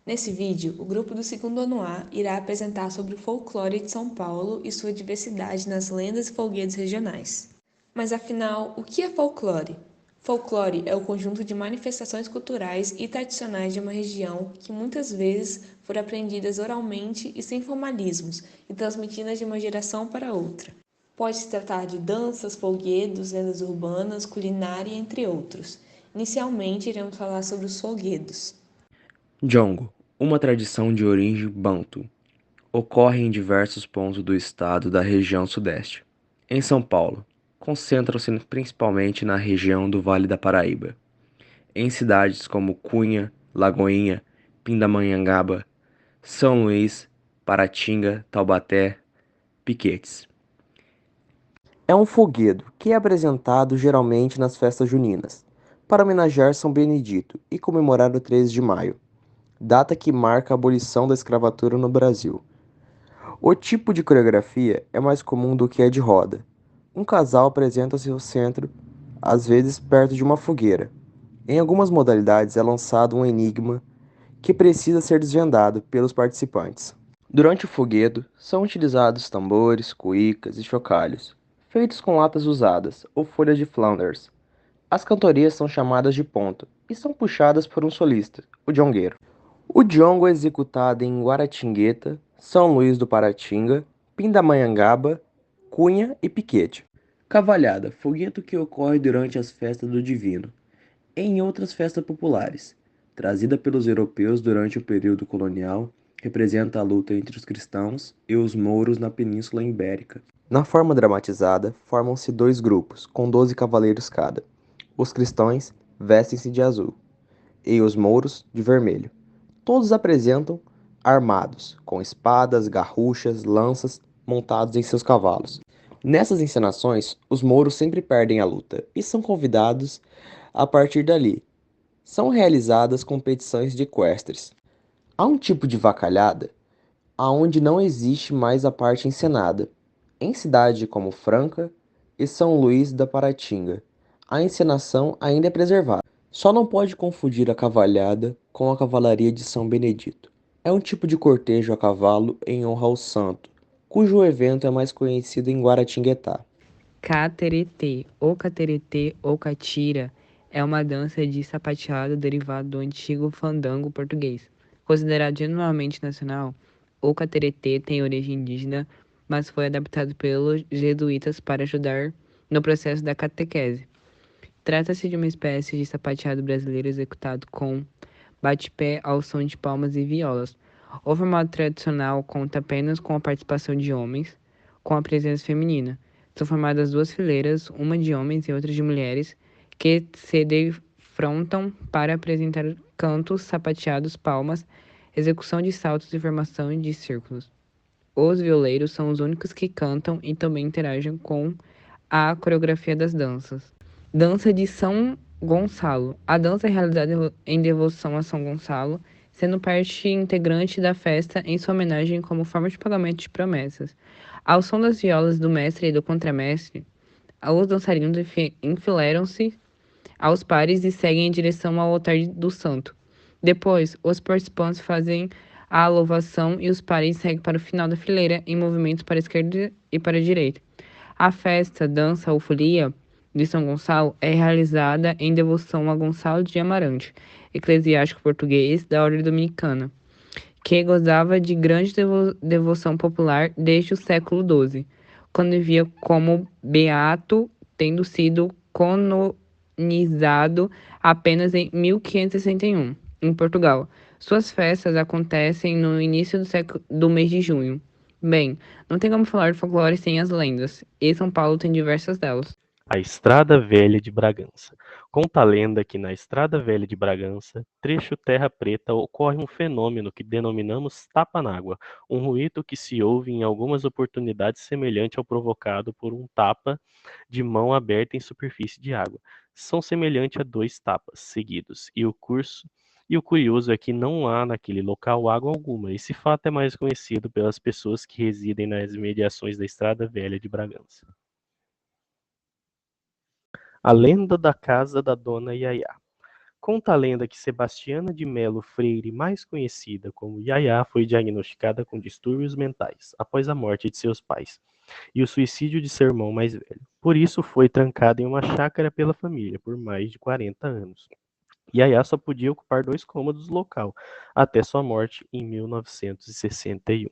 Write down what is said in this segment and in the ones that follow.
Nesse vídeo, o grupo do segundo ano A irá apresentar sobre o folclore de São Paulo e sua diversidade nas lendas e folguedos regionais. Mas afinal, o que é folclore? Folclore é o conjunto de manifestações culturais e tradicionais de uma região que muitas vezes foram aprendidas oralmente e sem formalismos e transmitidas de uma geração para outra. Pode se tratar de danças, folguedos, lendas urbanas, culinária, entre outros. Inicialmente, iremos falar sobre os folguedos. Jongo, uma tradição de origem banto, ocorre em diversos pontos do estado da região sudeste. Em São Paulo, concentram-se principalmente na região do Vale da Paraíba, em cidades como Cunha, Lagoinha, Pindamonhangaba, São Luís, Paratinga, Taubaté, Piquetes. É um folguedo que é apresentado geralmente nas festas juninas, para homenagear São Benedito e comemorar o 13 de maio, data que marca a abolição da escravatura no Brasil. O tipo de coreografia é mais comum do que a de roda. Um casal apresenta-se ao centro, às vezes perto de uma fogueira. Em algumas modalidades é lançado um enigma que precisa ser desvendado pelos participantes. Durante o foguedo, são utilizados tambores, cuícas e chocalhos, feitos com latas usadas ou folhas de Flanders. As cantorias são chamadas de ponto e são puxadas por um solista, o jongueiro. O jongo é executado em Guaratingueta, São Luís do Paratinga, Pindamonhangaba, Cunha e Piquete. Cavalhada, fogueto que ocorre durante as festas do Divino, e em outras festas populares. Trazida pelos europeus durante o período colonial, representa a luta entre os cristãos e os mouros na Península Ibérica. Na forma dramatizada, formam-se dois grupos, com 12 cavaleiros cada. Os cristãos vestem-se de azul, e os mouros de vermelho. Todos apresentam armados, com espadas, garruchas, lanças, montados em seus cavalos. Nessas encenações, os mouros sempre perdem a luta e são convidados a partir dali. São realizadas competições de equestres. Há um tipo de vacalhada aonde não existe mais a parte encenada. Em cidades como Franca e São Luís da Paratinga, a encenação ainda é preservada. Só não pode confundir a cavalhada com a cavalaria de São Benedito. É um tipo de cortejo a cavalo em honra ao santo, cujo evento é mais conhecido em Guaratinguetá. Cateretê ou catira é uma dança de sapateado derivado do antigo fandango português. Considerado genuinamente nacional, o cateretê tem origem indígena, mas foi adaptado pelos jesuítas para ajudar no processo da catequese. Trata-se de uma espécie de sapateado brasileiro executado com bate-pé ao som de palmas e violas. O formato tradicional conta apenas com a participação de homens, com a presença feminina. São formadas duas fileiras, uma de homens e outra de mulheres, que se defrontam para apresentar cantos, sapateados, palmas, execução de saltos e formação de círculos. Os violeiros são os únicos que cantam e também interagem com a coreografia das danças. Dança de São Gonçalo. A dança é realizada em devoção a São Gonçalo, sendo parte integrante da festa em sua homenagem como forma de pagamento de promessas. Ao som das violas do mestre e do contramestre, os dançarinos enfileiram-se aos pares e seguem em direção ao altar do santo. Depois, os participantes fazem a louvação e os pares seguem para o final da fileira em movimentos para a esquerda e para a direita. A festa, dança ou folia de São Gonçalo é realizada em devoção a Gonçalo de Amarante, eclesiástico português da Ordem Dominicana, que gozava de grande devoção popular desde o século XII, quando vivia como beato, tendo sido canonizado apenas em 1561, em Portugal. Suas festas acontecem no início do mês de junho. Bem, não tem como falar de folclore sem as lendas, e São Paulo tem diversas delas. A Estrada Velha de Bragança. Conta a lenda que na Estrada Velha de Bragança, trecho Terra Preta, ocorre um fenômeno que denominamos tapa-nágua, um ruído que se ouve em algumas oportunidades semelhante ao provocado por um tapa de mão aberta em superfície de água. São semelhantes a dois tapas seguidos, e o curioso é que não há naquele local água alguma. Esse fato é mais conhecido pelas pessoas que residem nas imediações da Estrada Velha de Bragança. A lenda da casa da Dona Yaya. Conta a lenda que Sebastiana de Melo Freire, mais conhecida como Yaya, foi diagnosticada com distúrbios mentais após a morte de seus pais e o suicídio de seu irmão mais velho. Por isso foi trancada em uma chácara pela família por mais de 40 anos. Yaya só podia ocupar 2 cômodos do local, até sua morte em 1961.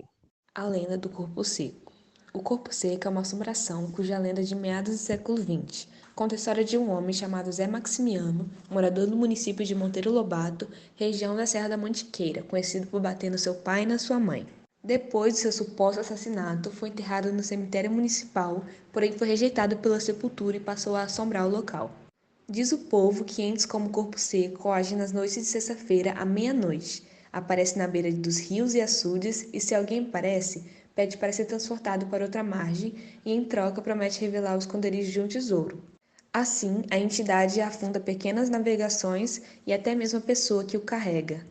A lenda do corpo seco. O corpo seco é uma assombração cuja lenda é de meados do século XX. Conta a história de um homem chamado Zé Maximiano, morador do município de Monteiro Lobato, região da Serra da Mantiqueira, conhecido por bater no seu pai e na sua mãe. Depois de seu suposto assassinato, foi enterrado no cemitério municipal, porém foi rejeitado pela sepultura e passou a assombrar o local. Diz o povo que entes como Corpo Seco agem nas noites de sexta-feira à meia-noite. Aparece na beira dos rios e açudes e, se alguém aparece, pede para ser transportado para outra margem e, em troca, promete revelar o esconderijo de um tesouro. Assim, a entidade afunda pequenas navegações e até mesmo a pessoa que o carrega.